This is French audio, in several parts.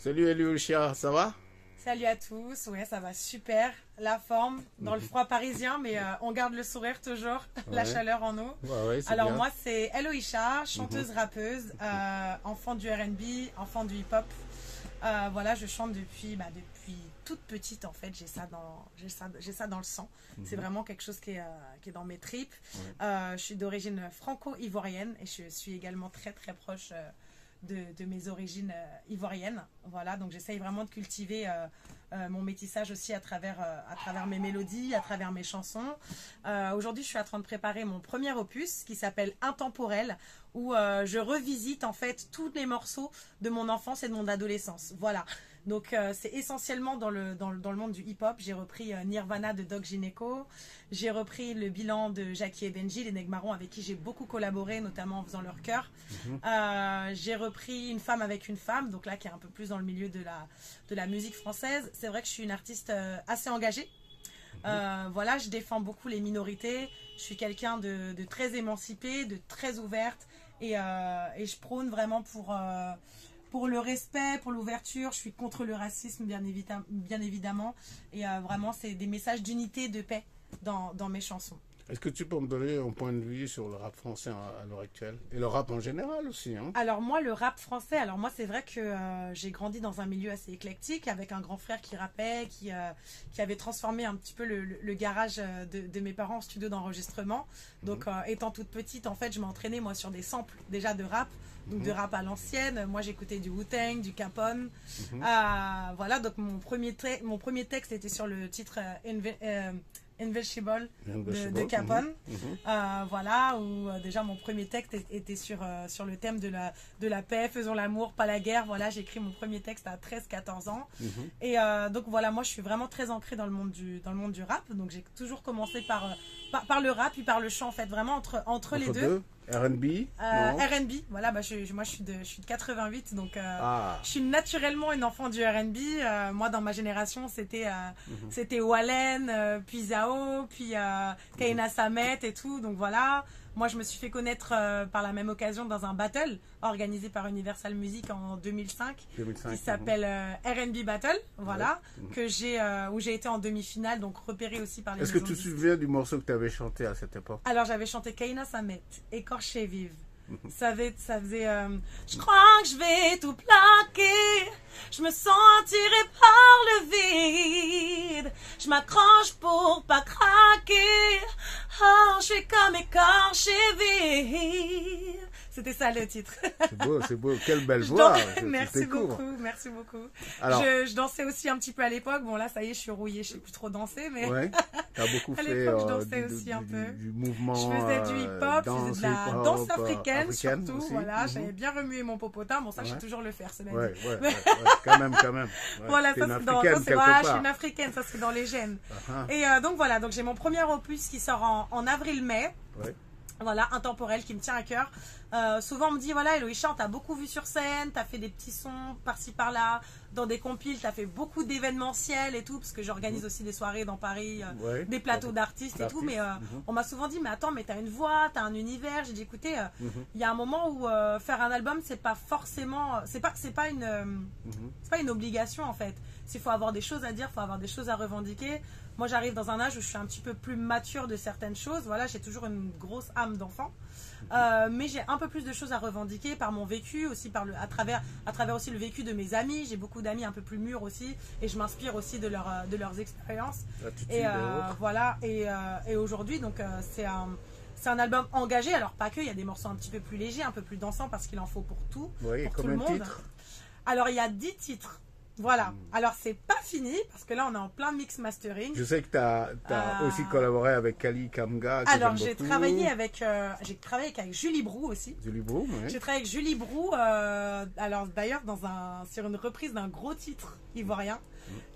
Salut Elucia, ça va? Salut à tous, ouais ça va super, la forme dans le froid parisien mais on garde le sourire toujours, la chaleur en nous. Ouais, Alors bien. moi c'est Eloïcha, chanteuse rappeuse, enfant du R&B, enfant du hip-hop. Voilà, je chante depuis toute petite en fait, j'ai ça dans le sang. C'est vraiment quelque chose qui est dans mes tripes. Je suis d'origine franco-ivoirienne et je suis également très très proche de mes origines ivoiriennes. Voilà, donc j'essaye vraiment de cultiver mon métissage aussi à travers mes mélodies, à travers mes chansons. Aujourd'hui, je suis en train de préparer mon premier opus qui s'appelle Intemporel, où je revisite en fait tous les morceaux de mon enfance et de mon adolescence. Voilà. Donc c'est essentiellement dans le monde du hip-hop. J'ai repris Nirvana de Doc Gineco. J'ai repris le bilan de Jackie et Benji, les Nègres Marrons, avec qui j'ai beaucoup collaboré, notamment en faisant leur chœur. J'ai repris Une femme avec une femme, donc là qui est un peu plus dans le milieu de la musique française. C'est vrai que je suis une artiste assez engagée. Voilà, je défends beaucoup les minorités. Je suis quelqu'un de très émancipé, de très ouverte. Et je prône vraiment pour le respect, pour l'ouverture. Je suis contre le racisme, bien évidemment. Et vraiment, c'est des messages d'unité, de paix dans mes chansons. Est-ce que tu peux me donner un point de vue sur le rap français à l'heure actuelle? Et le rap en général aussi, hein? Alors moi, le rap français, c'est vrai que j'ai grandi dans un milieu assez éclectique avec un grand frère qui rappait, qui avait transformé un petit peu le garage de mes parents en studio d'enregistrement. Donc étant toute petite, en fait, je m'entraînais moi sur des samples déjà de rap. Donc de rap à l'ancienne, moi j'écoutais du Wu-Tang, du Capone. Voilà, donc mon premier texte était sur le titre Invincible de Capone. Voilà, où déjà mon premier texte était sur le thème de la paix, faisons l'amour, pas la guerre. Voilà, j'ai écrit mon premier texte à 13-14 ans. Et donc voilà, moi je suis vraiment très ancrée dans le monde du rap. Donc j'ai toujours commencé par le rap, puis par le chant en fait, vraiment entre les deux. R&B R&B, voilà, moi je suis de 88, donc je suis naturellement une enfant du R&B. Moi dans ma génération c'était Wallen, puis Zao, puis Kaina Samet et tout, donc voilà. Moi je me suis fait connaître par la même occasion dans un battle organisé par Universal Music en 2005 qui s'appelle R&B Battle, voilà, où j'ai été en demi-finale, donc repéré aussi par les Est-ce que tu te souviens du morceau que tu avais chanté à cette époque? Alors j'avais chanté Kaina Samet, Écorchée vive. Ça faisait je crois que je vais tout plaquer, je me sentirai par le vide, je m'accroche pour pas craquer, oh je suis comme écorché vive. C'était ça le titre. C'est beau, quelle belle voix. Merci beaucoup. Alors, je dansais aussi un petit peu à l'époque. Bon là, ça y est, je suis rouillée, je sais plus trop danser, mais ouais, t'as beaucoup à fait l'époque, je dansais aussi un peu. Du mouvement. Je faisais du hip-hop, je faisais de la danse africaine surtout. Aussi. Voilà, j'avais bien remué mon popotin. Bon, ça, je sais toujours le faire, cela dit. Ouais, quand même. Ouais, voilà, ça je suis une africaine, ça c'est dans les gènes. Et donc voilà, donc j'ai mon premier opus qui sort en avril-mai. Ouais. Voilà, Intemporel qui me tient à cœur. Souvent on me dit, voilà Eloïcha, t'as beaucoup vu sur scène, t'as fait des petits sons par-ci par-là, dans des compiles, t'as fait beaucoup d'événementiels et tout, parce que j'organise aussi des soirées dans Paris, des plateaux d'artistes et tout, mais on m'a souvent dit, mais attends, mais t'as une voix, t'as un univers. J'ai dit, écoutez, il y a un moment où faire un album, c'est pas forcément, c'est pas une obligation en fait. S'il faut avoir des choses à dire, il faut avoir des choses à revendiquer. Moi, j'arrive dans un âge où je suis un petit peu plus mature de certaines choses. Voilà, j'ai toujours une grosse âme d'enfant. Mais j'ai un peu plus de choses à revendiquer par mon vécu, aussi à travers aussi le vécu de mes amis. J'ai beaucoup d'amis un peu plus mûrs aussi. Et je m'inspire aussi de leurs expériences. Et voilà. Et aujourd'hui, donc, c'est un album engagé. Alors, pas que, il y a des morceaux un petit peu plus légers, un peu plus dansants, parce qu'il en faut pour tout. Oui, pour tout le monde. Titres? Alors, il y a 10 titres. Voilà, alors c'est pas fini parce que là on est en plein mix mastering. Je sais que tu as aussi collaboré avec Kali Kamga. Alors j'ai travaillé avec Julie Brou aussi. Julie Brou, oui. J'ai travaillé avec Julie Brou, alors d'ailleurs sur une reprise d'un gros titre ivoirien.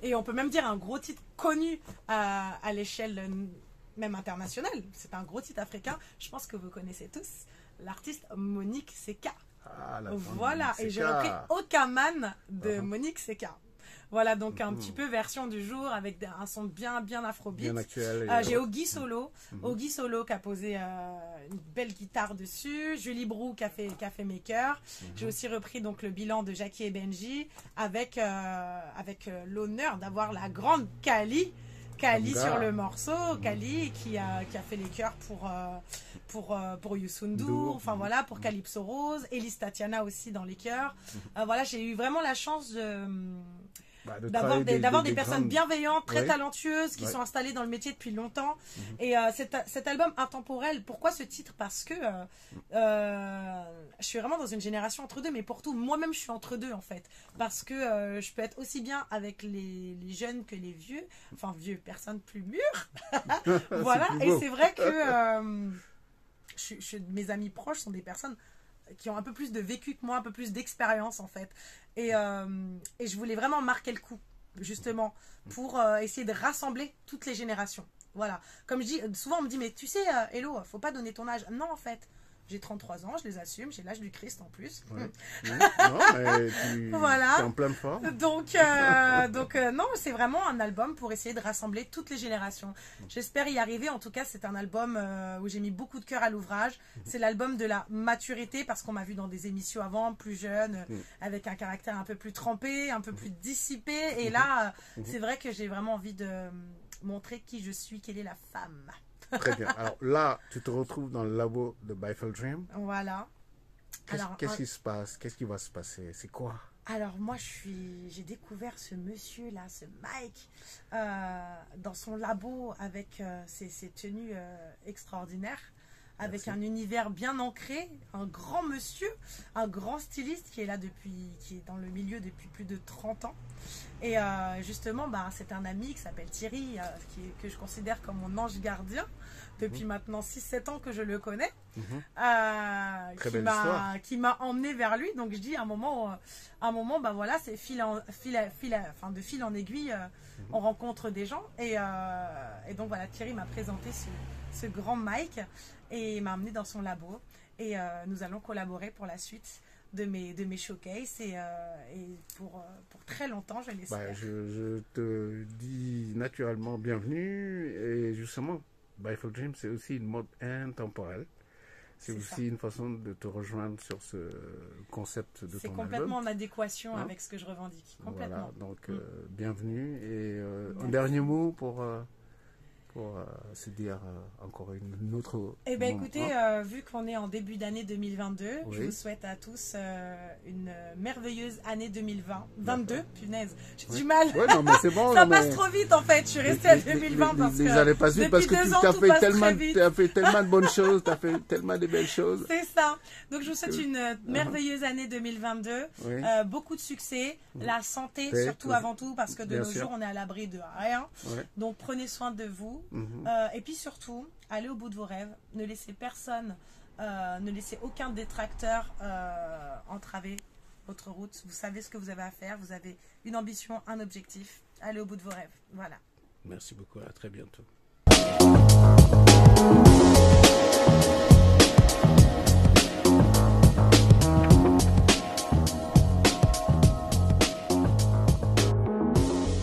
Et on peut même dire un gros titre connu à l'échelle même internationale. C'est un gros titre africain, je pense que vous connaissez tous, l'artiste Monique Seka. Voilà, et j'ai repris Aucun Man de Monique Seka. Voilà, donc un petit peu version du jour avec un son bien afrobeat. Bien actuel. J'ai Oggy Solo. Oggy Solo qui a posé une belle guitare dessus. Julie Brou qui a fait mes chœurs. J'ai aussi repris donc le bilan de Jackie et Benji avec l'honneur d'avoir la grande Kali sur le morceau. Kali qui a fait les chœurs pour Youssou N'Dour, enfin voilà, pour Calypso Rose, Elise Tatiana aussi dans les chœurs. Voilà, j'ai eu vraiment la chance d'avoir des personnes bienveillantes, très talentueuses, qui sont installées dans le métier depuis longtemps. Et cet album intemporel, pourquoi ce titre? Parce que je suis vraiment dans une génération entre deux, mais pour tout, moi-même je suis entre deux en fait. Parce que je peux être aussi bien avec les jeunes que les vieux, enfin vieux, personnes plus mûres. Voilà, et c'est vrai que mes amis proches sont des personnes qui ont un peu plus de vécu que moi, un peu plus d'expérience en fait. Et je voulais vraiment marquer le coup, justement, pour essayer de rassembler toutes les générations. Voilà. Comme je dis, souvent on me dit, mais tu sais, Hello, faut pas donner ton âge. Non, en fait, j'ai 33 ans, je les assume, j'ai l'âge du Christ en plus. Ouais. Non, mais voilà. t'es en pleine forme. Donc non, c'est vraiment un album pour essayer de rassembler toutes les générations. J'espère y arriver. En tout cas, c'est un album où j'ai mis beaucoup de cœur à l'ouvrage. C'est l'album de la maturité, parce qu'on m'a vu dans des émissions avant, plus jeune, avec un caractère un peu plus trempé, un peu plus dissipé. Et là, c'est vrai que j'ai vraiment envie de montrer qui je suis, quelle est la femme. Très bien. Alors là, tu te retrouves dans le labo de Byfield Dream. Voilà. Qu'est-ce qui se passe? Qu'est-ce qui va se passer? C'est quoi? Alors moi, j'ai découvert ce monsieur-là, ce Mike, dans son labo avec ses tenues extraordinaires, avec un univers bien ancré, un grand monsieur, un grand styliste qui est là qui est dans le milieu depuis plus de 30 ans. Et justement, c'est un ami qui s'appelle Thierry, que je considère comme mon ange gardien depuis maintenant 6-7 ans que je le connais, qui m'a emmené vers lui. Donc je dis à un moment, voilà, c'est de fil en aiguille, on rencontre des gens. Et donc voilà, Thierry m'a présenté ce grand Mike et m'a emmené dans son labo. Et nous allons collaborer pour la suite de mes showcases et pour très longtemps, je l'espère. Je te dis naturellement bienvenue, et justement Byfield Dream, c'est aussi une mode intemporelle. C'est aussi une façon de te rejoindre sur ce concept de ton album. C'est complètement en adéquation avec ce que je revendique. Complètement. Voilà, donc bienvenue, et un dernier mot pour se dire encore une autre... Eh bien écoutez, vu qu'on est en début d'année 2022, je vous souhaite à tous une merveilleuse année 2022. Punaise, j'ai du mal. Ouais, non, mais c'est bon. Ça passe trop vite en fait, je suis restée à 2020 parce que... Les années passent vite parce que tu as fait tellement de bonnes choses, tu as fait tellement de belles choses. C'est ça. Donc je vous souhaite une merveilleuse année 2022, beaucoup de succès, la santé surtout avant tout, parce que de nos jours on est à l'abri de rien. Donc prenez soin de vous. Et puis surtout, allez au bout de vos rêves. Ne laissez personne, ne laissez aucun détracteur entraver votre route. Vous savez ce que vous avez à faire. Vous avez une ambition, un objectif. Allez au bout de vos rêves. Voilà. Merci beaucoup. À très bientôt.